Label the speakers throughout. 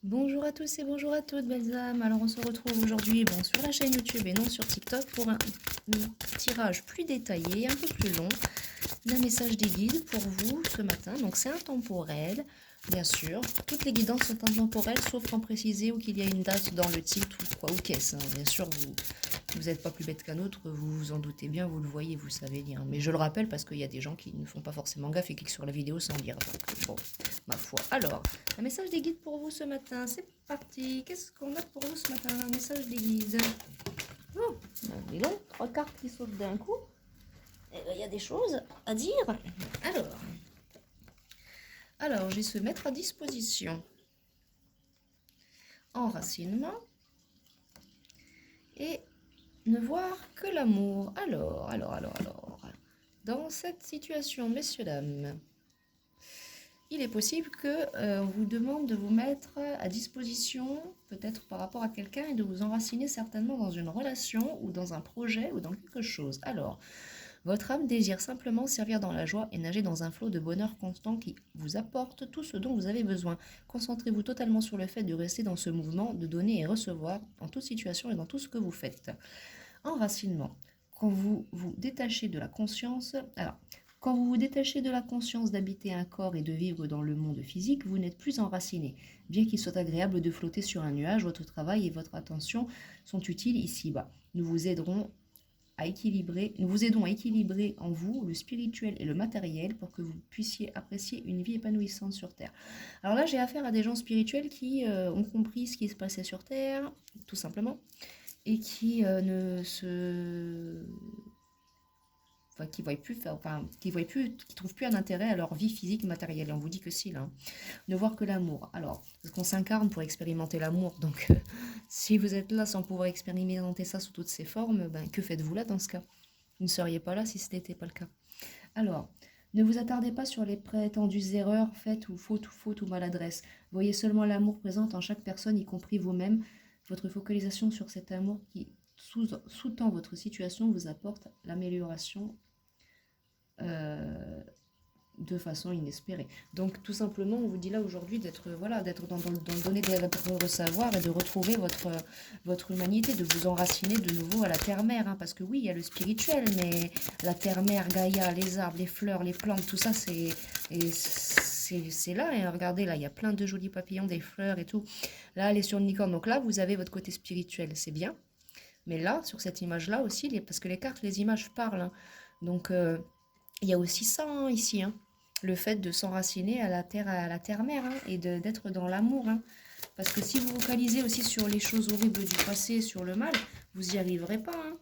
Speaker 1: Bonjour à tous et bonjour à toutes, belles âmes. Alors on se retrouve aujourd'hui sur la chaîne YouTube et non sur TikTok pour un tirage plus détaillé, un peu plus long, d'un message des guides pour vous ce matin. Donc c'est intemporel, bien sûr. Toutes les guidances sont intemporelles, sauf quand précisé ou qu'il y a une date dans le titre ou quoi, ou qu'est-ce. Bien sûr, vous n'êtes pas plus bête qu'un autre, vous vous en doutez bien, vous le voyez, vous savez lire. Mais je le rappelle parce qu'il y a des gens qui ne font pas forcément gaffe et cliquent sur la vidéo sans lire. Donc bon, ma foi. Alors, un message des guides pour vous ce matin, c'est parti. Qu'est-ce qu'on a pour vous ce matin? Un message des guides. Oh, dis donc, 3 cartes qui sautent d'un coup. Il y a des choses à dire. Alors, je vais se mettre à disposition. Enracinement. Et ne voir que l'amour. Alors. Dans cette situation, messieurs, dames, il est possible que on vous demande de vous mettre à disposition, peut-être par rapport à quelqu'un, et de vous enraciner certainement dans une relation ou dans un projet ou dans quelque chose. Alors, votre âme désire simplement servir dans la joie et nager dans un flot de bonheur constant qui vous apporte tout ce dont vous avez besoin. Concentrez-vous totalement sur le fait de rester dans ce mouvement, de donner et recevoir en toute situation et dans tout ce que vous faites. Enracinement. Quand vous vous détachez de la conscience, quand vous vous détachez de la conscience d'habiter un corps et de vivre dans le monde physique, vous n'êtes plus enraciné. Bien qu'il soit agréable de flotter sur un nuage, votre travail et votre attention sont utiles ici-bas. Nous vous aidons à équilibrer en vous le spirituel et le matériel pour que vous puissiez apprécier une vie épanouissante sur Terre. Alors là, j'ai affaire à des gens spirituels qui ont compris ce qui se passait sur Terre, tout simplement, et qui ne se enfin, qui voient plus, qui trouvent plus un intérêt à leur vie physique matérielle. Et on vous dit que si, là, hein. Ne voir que l'amour. Alors, parce qu'on s'incarne pour expérimenter l'amour, donc si vous êtes là sans pouvoir expérimenter ça sous toutes ses formes, ben, que faites-vous là dans ce cas? Vous ne seriez pas là si ce n'était pas le cas. Alors, ne vous attardez pas sur les prétendues erreurs faites ou fautes ou maladresses. Voyez seulement l'amour présent en chaque personne, y compris vous-même. Votre focalisation sur cet amour qui sous-tend votre situation vous apporte l'amélioration euh, de façon inespérée. Donc tout simplement, on vous dit là aujourd'hui d'être dans le donner de recevoir et de retrouver votre humanité, de vous enraciner de nouveau à la terre-mère. Hein, parce que oui, il y a le spirituel, mais la terre-mère, Gaïa, les arbres, les fleurs, les plantes, tout ça, c'est là. Et regardez, là, il y a plein de jolis papillons, des fleurs et tout. Là, elle est sur une licorne. Donc là, vous avez votre côté spirituel, c'est bien. Mais là, sur cette image-là aussi, parce que les cartes, les images parlent. Hein. Donc, il y a aussi ça hein, ici. Hein. Le fait de s'enraciner à la terre-mère hein, et d'être dans l'amour. Hein. Parce que si vous vocalisez aussi sur les choses horribles du passé, sur le mal, vous n'y arriverez pas. Hein.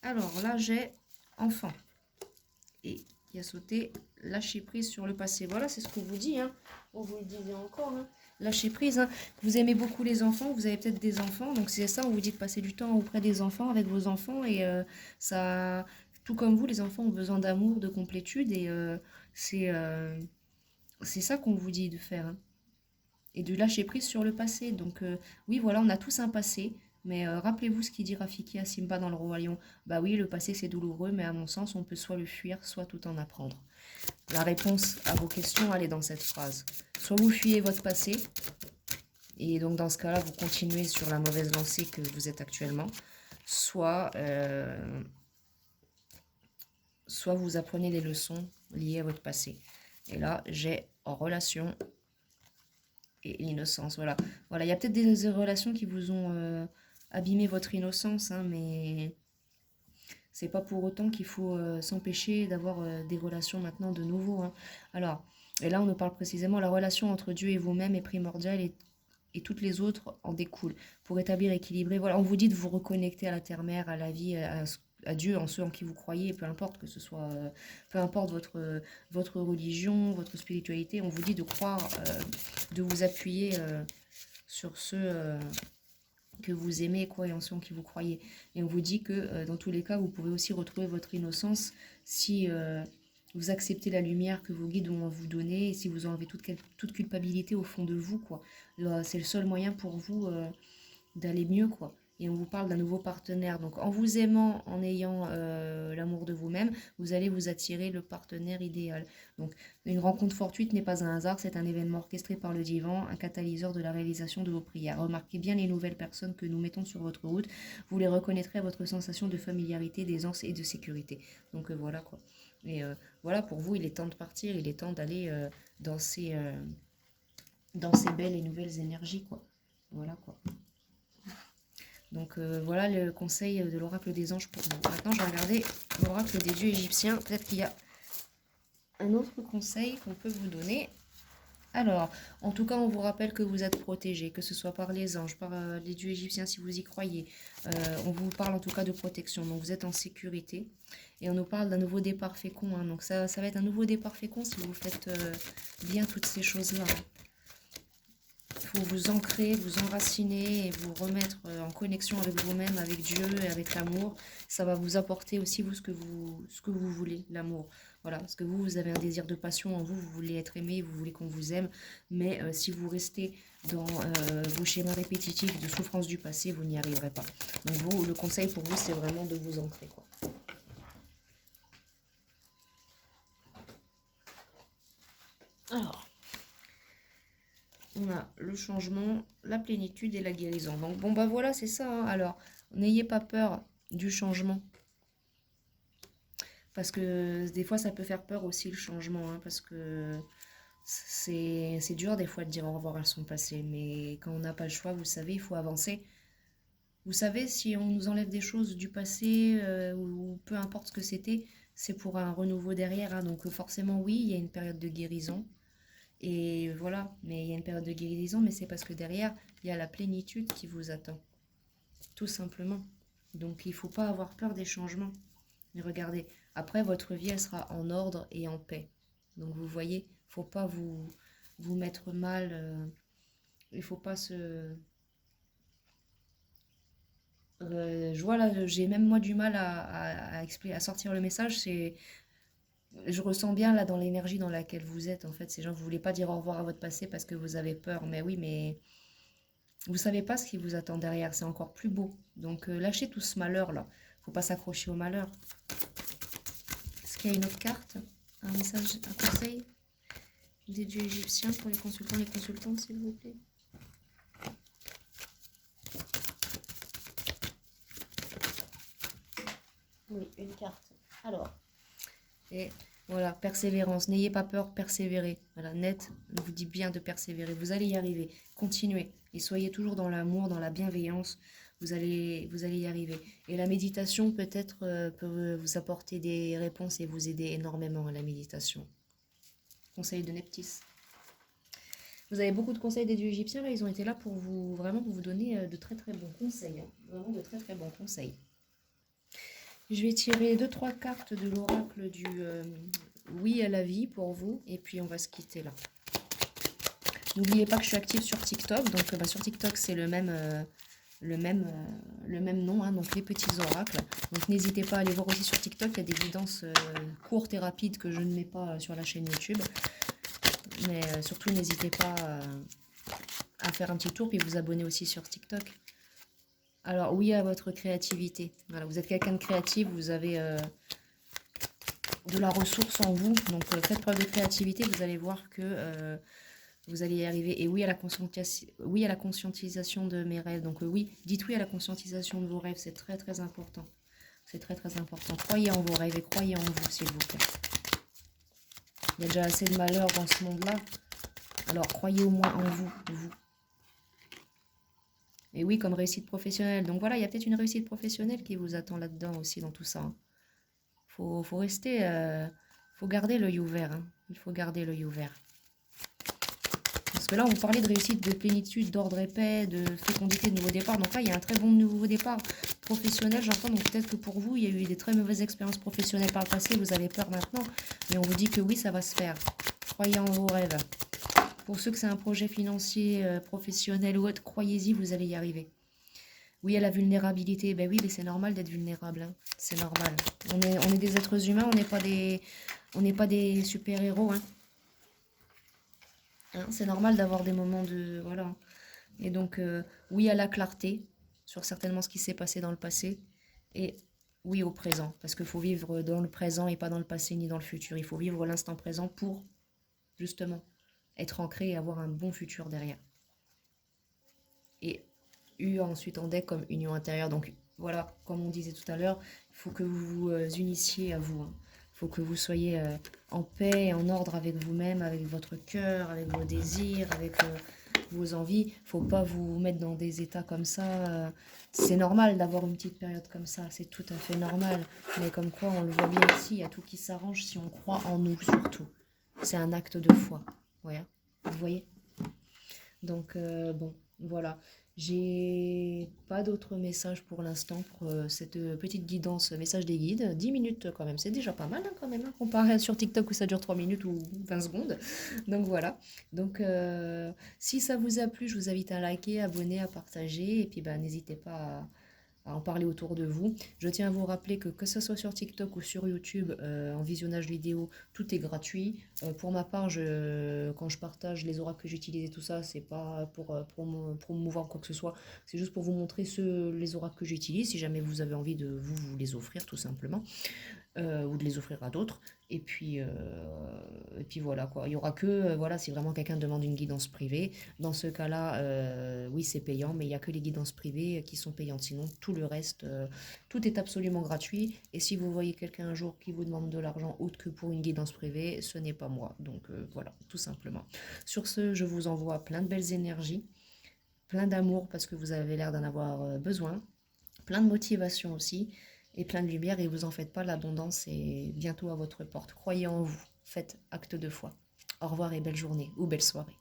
Speaker 1: Alors là, j'ai enfant. Et qui a sauté lâcher prise sur le passé. Voilà, c'est ce qu'on vous dit. Hein. On vous le disait encore. Hein. Lâcher prise. Hein. Vous aimez beaucoup les enfants, vous avez peut-être des enfants. Donc c'est ça, on vous dit de passer du temps auprès des enfants, avec vos enfants. Et ça, tout comme vous, les enfants ont besoin d'amour, de complétude. Et c'est ça qu'on vous dit de faire. Hein. Et de lâcher prise sur le passé. Donc oui, voilà, on a tous un passé. Mais rappelez-vous ce qu'il dit Rafiki à Simba dans le Roi Lion. Bah oui, le passé c'est douloureux, mais à mon sens, on peut soit le fuir, soit tout en apprendre. La réponse à vos questions, elle est dans cette phrase. Soit vous fuyez votre passé, et donc dans ce cas-là, vous continuez sur la mauvaise lancée que vous êtes actuellement, soit vous apprenez les leçons liées à votre passé. Et là, j'ai en relation et l'innocence. Voilà, il y a peut-être des relations qui vous ont abîmé votre innocence, hein, mais c'est pas pour autant qu'il faut s'empêcher d'avoir des relations maintenant de nouveau. Hein. Alors, et là, on nous parle précisément, la relation entre Dieu et vous-même est primordiale et toutes les autres en découlent. Pour établir équilibré, voilà, on vous dit de vous reconnecter à la terre-mère, à la vie, à Dieu, en ceux en qui vous croyez, peu importe que ce soit, peu importe votre religion, votre spiritualité, on vous dit de croire, de vous appuyer sur ceux que vous aimez quoi, et en ceux en qui vous croyez. Et on vous dit que dans tous les cas, vous pouvez aussi retrouver votre innocence si vous acceptez la lumière que vos guides vont vous donner et si vous enlevez toute culpabilité au fond de vous. Quoi. C'est le seul moyen pour vous d'aller mieux. Quoi. Et on vous parle d'un nouveau partenaire. Donc en vous aimant, en ayant l'amour de vous-même, vous allez vous attirer le partenaire idéal. Donc une rencontre fortuite n'est pas un hasard, c'est un événement orchestré par le divan, un catalyseur de la réalisation de vos prières. Remarquez bien les nouvelles personnes que nous mettons sur votre route. Vous les reconnaîtrez à votre sensation de familiarité, d'aisance et de sécurité. Donc voilà quoi. Et voilà, pour vous, il est temps de partir, il est temps d'aller dans dans ces belles et nouvelles énergies quoi. Voilà quoi. Donc voilà le conseil de l'oracle des anges pour vous. Maintenant, je vais regarder l'oracle des dieux égyptiens. Peut-être qu'il y a un autre conseil qu'on peut vous donner. Alors, en tout cas, on vous rappelle que vous êtes protégé, que ce soit par les anges, par les dieux égyptiens si vous y croyez. On vous parle en tout cas de protection, donc vous êtes en sécurité. Et on nous parle d'un nouveau départ fécond. Hein. Donc ça va être un nouveau départ fécond si vous faites bien toutes ces choses-là. Hein. Il faut vous ancrer, vous enraciner et vous remettre en connexion avec vous-même, avec Dieu et avec l'amour. Ça va vous apporter aussi vous ce que vous voulez, l'amour. Voilà, parce que vous avez un désir de passion en vous, vous voulez être aimé, vous voulez qu'on vous aime. Mais si vous restez dans vos schémas répétitifs de souffrance du passé, vous n'y arriverez pas. Donc vous, le conseil pour vous, c'est vraiment de vous ancrer, quoi. Alors, on a le changement, la plénitude et la guérison. Donc bon bah voilà, c'est ça. Hein. Alors, n'ayez pas peur du changement. Parce que des fois, ça peut faire peur aussi le changement. Hein, parce que c'est dur des fois de dire au revoir à son passé. Mais quand on n'a pas le choix, vous savez, il faut avancer. Vous savez, si on nous enlève des choses du passé, ou peu importe ce que c'était, c'est pour un renouveau derrière. Hein. Donc forcément, oui, il y a une période de guérison. Et voilà, mais il y a une période de guérison, mais c'est parce que derrière, il y a la plénitude qui vous attend, tout simplement. Donc il ne faut pas avoir peur des changements. Mais regardez, après, votre vie, elle sera en ordre et en paix. Donc vous voyez, il ne faut pas vous mettre mal, il ne faut pas se... je vois là, j'ai même moi du mal à sortir le message, c'est... Je ressens bien là dans l'énergie dans laquelle vous êtes, en fait, ces gens, vous voulez pas dire au revoir à votre passé parce que vous avez peur, mais oui, mais vous savez pas ce qui vous attend derrière, c'est encore plus beau. Donc lâchez tout ce malheur là. Faut pas s'accrocher au malheur. Est-ce qu'il y a une autre carte? Un message, un conseil des dieux égyptiens pour les consultants, les consultantes, s'il vous plaît? Oui, une carte. Alors, et voilà, persévérance. N'ayez pas peur, persévérez. Voilà, net, on vous dit bien de persévérer. Vous allez y arriver. Continuez. Et soyez toujours dans l'amour, dans la bienveillance. Vous allez y arriver. Et la méditation, peut-être, peut vous apporter des réponses et vous aider énormément à la méditation. Conseil de Neptis. Vous avez beaucoup de conseils des dieux égyptiens. Là, ils ont été là pour vous, vraiment, pour vous donner de très très bons conseils. Hein. Vraiment de très très bons conseils. Je vais tirer 2-3 cartes de l'oracle du oui à la vie pour vous. Et puis on va se quitter là. N'oubliez pas que je suis active sur TikTok. Donc sur TikTok, c'est le même nom. Hein, donc les petits oracles. Donc n'hésitez pas à aller voir aussi sur TikTok. Il y a des guidances courtes et rapides que je ne mets pas sur la chaîne YouTube. Mais surtout, n'hésitez pas à faire un petit tour. Puis vous abonner aussi sur TikTok. Alors oui à votre créativité. Voilà, vous êtes quelqu'un de créatif, vous avez de la ressource en vous. Donc faites preuve de créativité, vous allez voir que vous allez y arriver. Et oui à la conscientisation de mes rêves. Donc oui, dites oui à la conscientisation de vos rêves, c'est très très important. C'est très très important. Croyez en vos rêves et croyez en vous, s'il vous plaît. Il y a déjà assez de malheur dans ce monde-là. Alors croyez au moins en vous, vous. Et oui, comme réussite professionnelle. Donc voilà, il y a peut-être une réussite professionnelle qui vous attend là-dedans aussi, dans tout ça. Hein. Faut rester... faut garder l'œil ouvert. Hein. Il faut garder l'œil ouvert. Parce que là, on parlait de réussite, de plénitude, d'ordre épais, de fécondité, de nouveau départ. Donc là, il y a un très bon nouveau départ professionnel, j'entends. Donc peut-être que pour vous, il y a eu des très mauvaises expériences professionnelles par le passé. Vous avez peur maintenant. Mais on vous dit que oui, ça va se faire. Croyez en vos rêves. Pour ceux que c'est un projet financier, professionnel ou autre, croyez-y, vous allez y arriver. Oui, à la vulnérabilité. Ben oui, mais c'est normal d'être vulnérable. Hein. C'est normal. On est des êtres humains, on n'est pas des super-héros. Hein. Hein, c'est normal d'avoir des moments de... Voilà. Et donc, oui à la clarté. sur certainement ce qui s'est passé dans le passé et oui au présent. Parce qu'il faut vivre dans le présent et pas dans le passé ni dans le futur. Il faut vivre l'instant présent pour justement être ancré et avoir un bon futur derrière. Et eu ensuite en deck comme union intérieure. Donc voilà, comme on disait tout à l'heure, il faut que vous vous unissiez à vous. Il faut que vous soyez en paix et en ordre avec vous-même, avec votre cœur, avec vos désirs, avec vos envies. Il ne faut pas vous mettre dans des états comme ça. C'est normal d'avoir une petite période comme ça, c'est tout à fait normal. Mais comme quoi, on le voit bien ici, il y a tout qui s'arrange si on croit en nous surtout. C'est un acte de foi. Ouais. Vous voyez? Donc, bon, voilà. J'ai pas d'autres messages pour l'instant pour cette petite guidance, message des guides. 10 minutes quand même, c'est déjà pas mal hein, quand même, hein, comparé à sur TikTok où ça dure 3 minutes ou 20 secondes. Donc voilà. Donc si ça vous a plu, je vous invite à liker, abonner, à partager. Et puis bah, n'hésitez pas à en parler autour de vous. Je tiens à vous rappeler que ce soit sur TikTok ou sur YouTube, en visionnage vidéo, tout est gratuit. Pour ma part, quand je partage les oracles que j'utilise et tout ça, c'est pas pour promouvoir quoi que ce soit, c'est juste pour vous montrer les oracles que j'utilise, si jamais vous avez envie de vous les offrir tout simplement. Ou de les offrir à d'autres. Et puis voilà quoi. Il y aura que, voilà, si vraiment quelqu'un demande une guidance privée, dans ce cas-là, oui, c'est payant, mais il n'y a que les guidances privées qui sont payantes. Sinon, tout le reste, tout est absolument gratuit. Et si vous voyez quelqu'un un jour qui vous demande de l'argent autre que pour une guidance privée, ce n'est pas moi. Donc voilà, tout simplement. Sur ce, je vous envoie plein de belles énergies, plein d'amour parce que vous avez l'air d'en avoir besoin, plein de motivation aussi et plein de lumière et vous en faites pas, l'abondance est bientôt à votre porte. Croyez en vous, faites acte de foi. Au revoir et belle journée ou belle soirée.